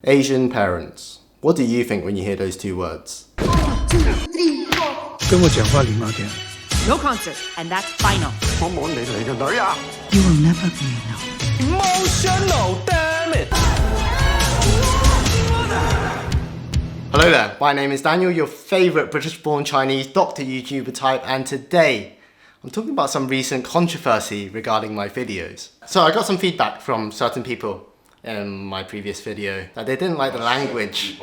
Asian parents. What do you think when you hear those two words? 跟我讲话礼貌点。 No concert, and that's final. You will never be enough. Emotional, damn it! Hello there, my name is Daniel, your favourite British-born Chinese doctor YouTuber type, and today I'm talking about some recent controversy regarding my videos. So I got some feedback from certain people in my previous video that they didn't like the language.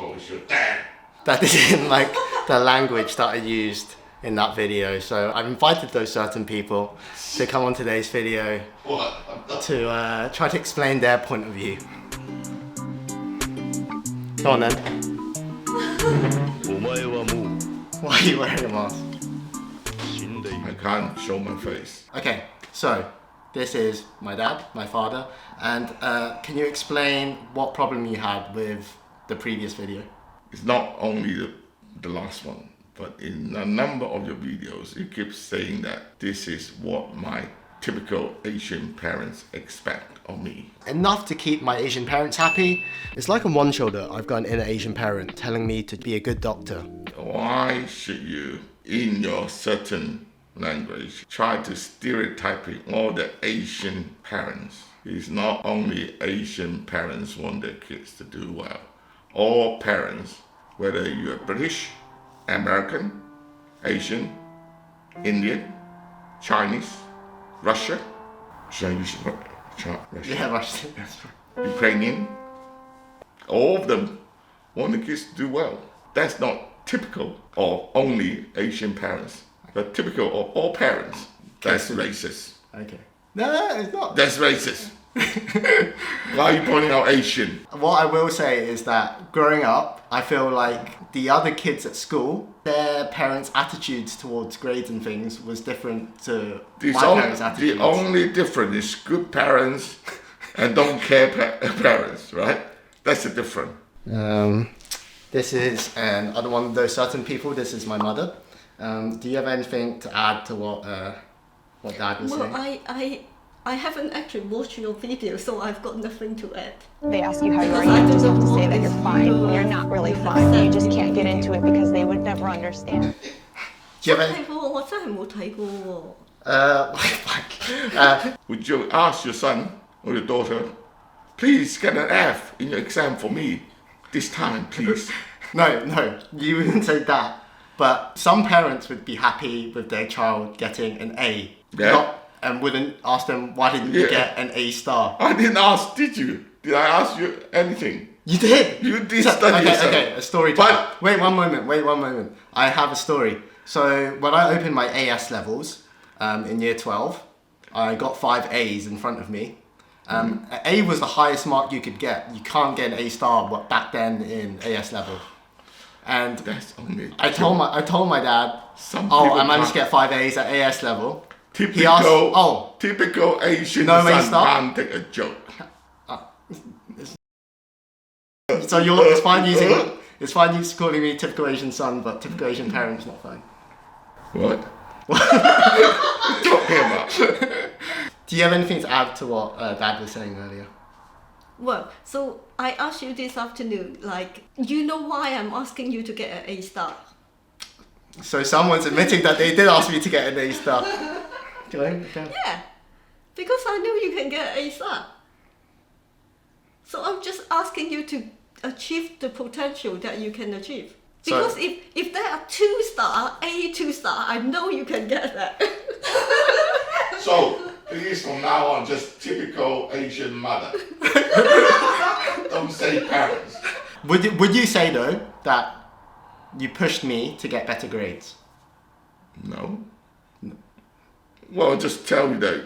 That they didn't like the language that I used in that video. So I've invited those certain people to come on today's video to try to explain their point of view. Go on then. Why are you wearing a mask? I can't show my face. Okay, so this is my dad, my father, and can you explain what problem you had with the previous video? It's not only the last one, but in a number of your videos, you keep saying that this is what my typical Asian parents expect of me. Enough to keep my Asian parents happy. It's like on one shoulder, I've got an inner Asian parent telling me to be a good doctor. Why should you, in your certain language, try to stereotyping all the Asian parents? It's not only Asian parents want their kids to do well. All parents, whether you're British, American, Asian, Indian, Chinese, Russia, Russia, Yeah, Russia. Ukrainian, all of them want the kids to do well. That's not typical of only Asian parents, but typical of all parents. That's racist. Okay. No, it's not. That's racist. Why are you pointing out Asian? What I will say is that growing up, I feel like the other kids at school, their parents' attitudes towards grades and things was different to my parents' attitudes. The only difference is good parents and don't care parents, right? That's the difference. This is another one of those certain people. This is my mother. Do you have anything to add to what Dad was saying? Well, I haven't actually watched your video, so I've got nothing to add. They ask you how you are, you just have to say that you're fine. You're not really fine. You just can't get into it because they would never understand. Do you have any? 我真係冇睇過喎。 Would you ask your son or your daughter, please get an F in your exam for me this time, please? No, you wouldn't say that. But some parents would be happy with their child getting an A. Yeah. And wouldn't ask them, why didn't you get an A star? I didn't ask, did you? Did I ask you anything? You did. You did study yourself. Okay, a story time. Wait one moment. I have a story. So when I opened my AS levels in year 12, I got 5 A's in front of me. A was the highest mark you could get. You can't get an A star back then in AS level. And that's only I told my dad, I managed to get 5 A's at AS level. Typical, he asked, typical Asian no son can't take a joke. So it's fine you calling me typical Asian son, but typical Asian parent's not fine. What? What are you talking about? Do you have anything to add to what Dad was saying earlier? Well, so I asked you this afternoon, like, you know why I'm asking you to get an A star? So someone's admitting that they did ask me to get an A star. Okay. Yeah, because I knew you can get an A star. So I'm just asking you to achieve the potential that you can achieve. Because so, if there are 2 star, A 2 star, I know you can get that. So, please from now on, just typical Asian mother. Don't say parents. Would you say though that you pushed me to get better grades? No. Well, just tell you that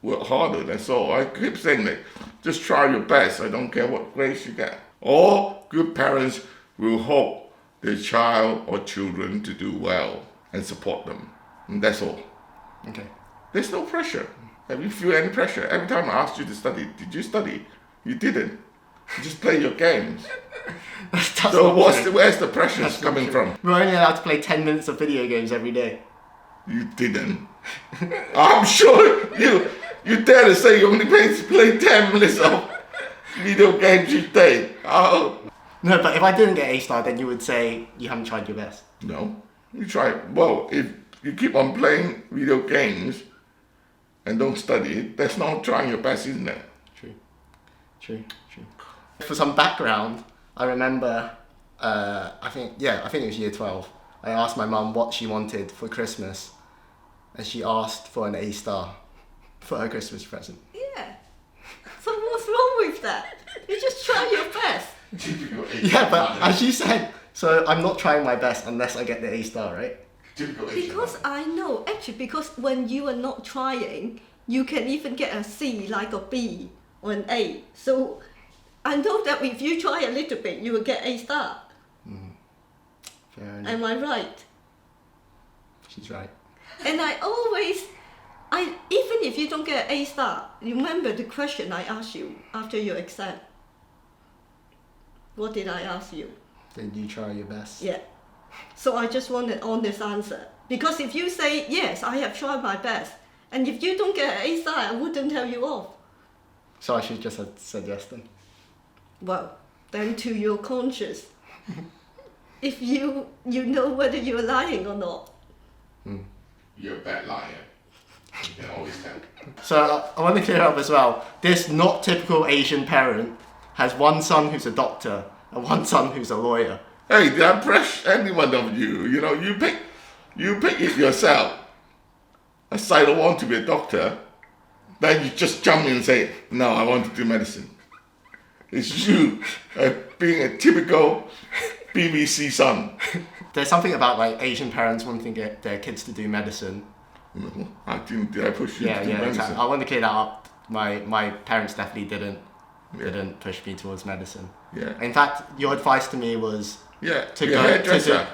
work harder, that's all. I keep saying that. Just try your best. I don't care what grades you get. All good parents will hope their child or children to do well and support them. And that's all. Okay. There's no pressure. Have you feel any pressure? Every time I asked you to study, did you study? You didn't. You just play your games. So where's the pressure coming from? We're only allowed to play 10 minutes of video games every day. You didn't. I'm sure you dare to say you only play 10 minutes of video games each day. Oh, No, but if I didn't get A star, then you would say you haven't tried your best. No, you try. Well, if you keep on playing video games and don't study, that's not trying your best, isn't it? True. For some background, I remember, I think it was year 12. I asked my mum what she wanted for Christmas, and she asked for an A star for her Christmas present. Yeah. So what's wrong with that? You just try your best. Yeah, but as you said, so I'm not trying my best unless I get the A star, right? Because I know, actually, because when you are not trying, you can even get a C, like a B or an A. So I know that if you try a little bit, you will get A star. Fair enough. Am I right? She's right. And even if you don't get an A star, remember the question I asked you after your exam. What did I ask you? Did you try your best? Yeah. So I just want an honest answer. Because if you say, yes, I have tried my best, and if you don't get an A star, I wouldn't tell you off. So I should just have said yes then? Well, then to your conscience. If you know whether you're lying or not. You're a bad liar. You can always tell. So I want to clear up as well. This not typical Asian parent has one son who's a doctor and one son who's a lawyer. Hey, did I press any one of you? You know, you pick it yourself. As I don't want to be a doctor, then you just jump in and say, no, I want to do medicine. It's you being a typical BBC son. There's something about like Asian parents wanting to get their kids to do medicine. No, did I push you to do Yeah, medicine? exactly. I want to clear that up. My parents definitely didn't push me towards medicine. Yeah. In fact, your advice to me was to go hairdresser.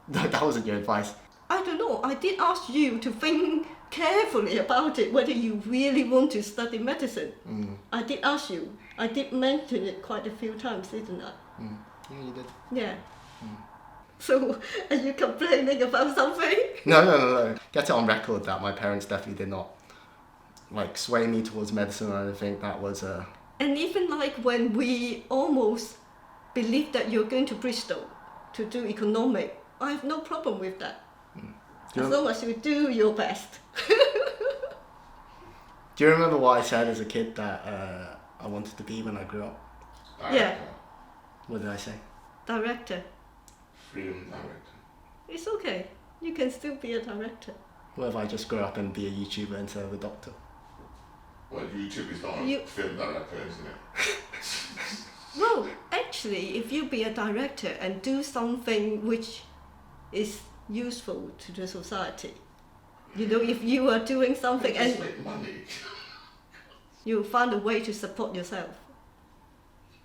No, that wasn't your advice. I don't know. I did ask you to think carefully about it, whether you really want to study medicine. I did ask you. I did mention it quite a few times, didn't I? Yeah, you did. Yeah. So, are you complaining about something? No. Get it on record that my parents definitely did not like sway me towards medicine or anything. That was And even like when we almost believe that you're going to Bristol to do economic, I have no problem with that. As long as you do your best. Do you remember what I said as a kid that I wanted to be when I grew up? Yeah. What did I say? Director. Freedom director. It's okay. You can still be a director. What if I just grow up and be a YouTuber instead of a doctor? Well, YouTube is not You- a film director, isn't it? Well, actually, if you be a director and do something which is useful to the society, you know, if you are doing something Just and make money. you find a way to support yourself,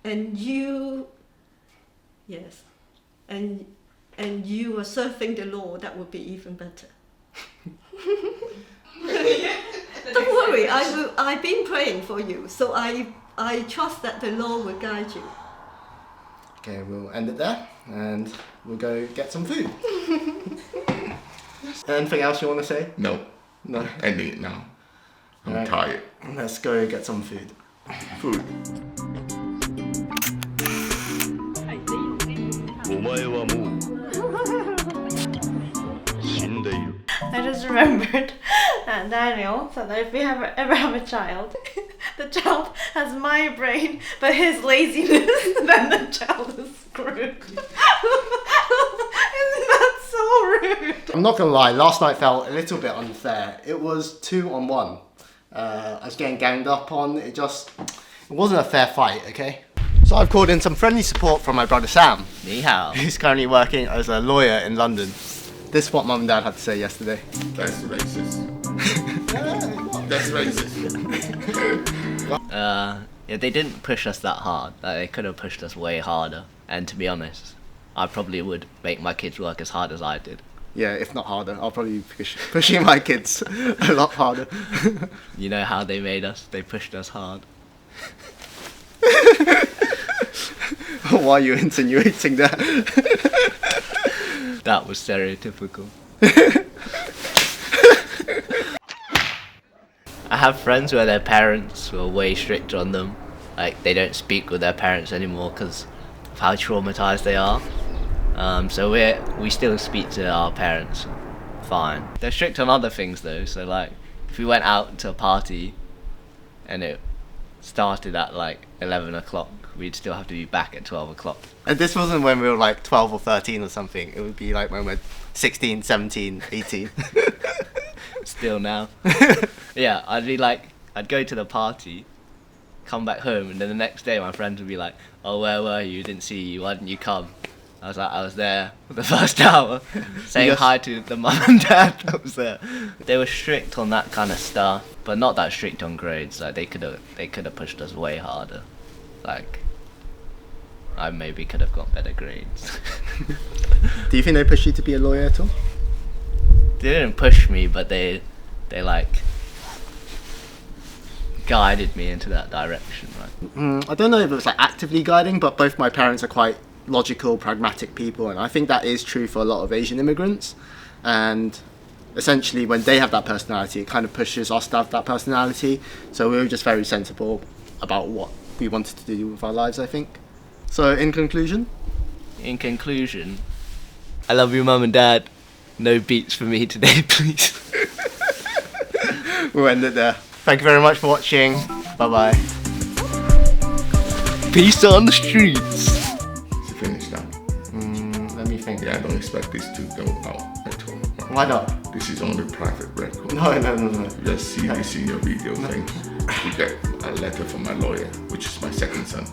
and you, yes, and you are serving the law, that would be even better. Don't worry, I've been praying for you, so I trust that the law will guide you. Okay, we'll end it there and we'll go get some food. Anything else you want to say? No, No. ending it now. I'm Alright. tired. Let's go get some food. Food. お前はもう死んでいる I just remembered that Daniel said that if we ever have a child, the child has my brain, but his laziness, then the child is screwed. Isn't that so rude? I'm not gonna lie, last night felt a little bit unfair. It was 2-on-1. I was getting ganged up on. It wasn't a fair fight, okay? So I've called in some friendly support from my brother Sam. Ni hao. Who's currently working as a lawyer in London. This is what Mum and Dad had to say yesterday. That's racist. That's racist. Yeah, they didn't push us that hard. Like, they could have pushed us way harder. And to be honest, I probably would make my kids work as hard as I did. Yeah, if not harder. I'll probably be pushing my kids a lot harder. You know how they made us? They pushed us hard. Why are you insinuating that? That was stereotypical. I have friends where their parents were way stricter on them. Like, they don't speak with their parents anymore because how traumatized they are. So we still speak to our parents fine. They're strict on other things though, so like if we went out to a party and it started at like 11 o'clock, we'd still have to be back at 12 o'clock. And this wasn't when we were like 12 or 13 or something. It would be like when we're 16, 17, 18. Still now. Yeah, I'd go to the party, come back home, and then the next day my friends would be like, oh, where were you? Didn't see you. Why didn't you come? I was like, I was there for the first hour, saying hi to the mum and dad that was there. They were strict on that kind of stuff, but not that strict on grades. Like they could have pushed us way harder. Like I maybe could have got better grades. Do you think they pushed you to be a lawyer at all? They didn't push me, but they like guided me into that direction. Right? I don't know if it was like actively guiding, but both my parents are quite logical, pragmatic people, and I think that is true for a lot of Asian immigrants. And essentially when they have that personality, it kind of pushes us to have that personality. So we were just very sensible about what we wanted to do with our lives, I think. So in conclusion, I love you, mum and dad. No beats for me today, please. We'll end it there. Thank you very much for watching. Bye bye. Peace on the streets. Finish now. Let me think. Yeah, I don't expect this to go out at all. Why not? This is only private record. No. You just see this in your video thing. You get a letter from my lawyer, which is my second son.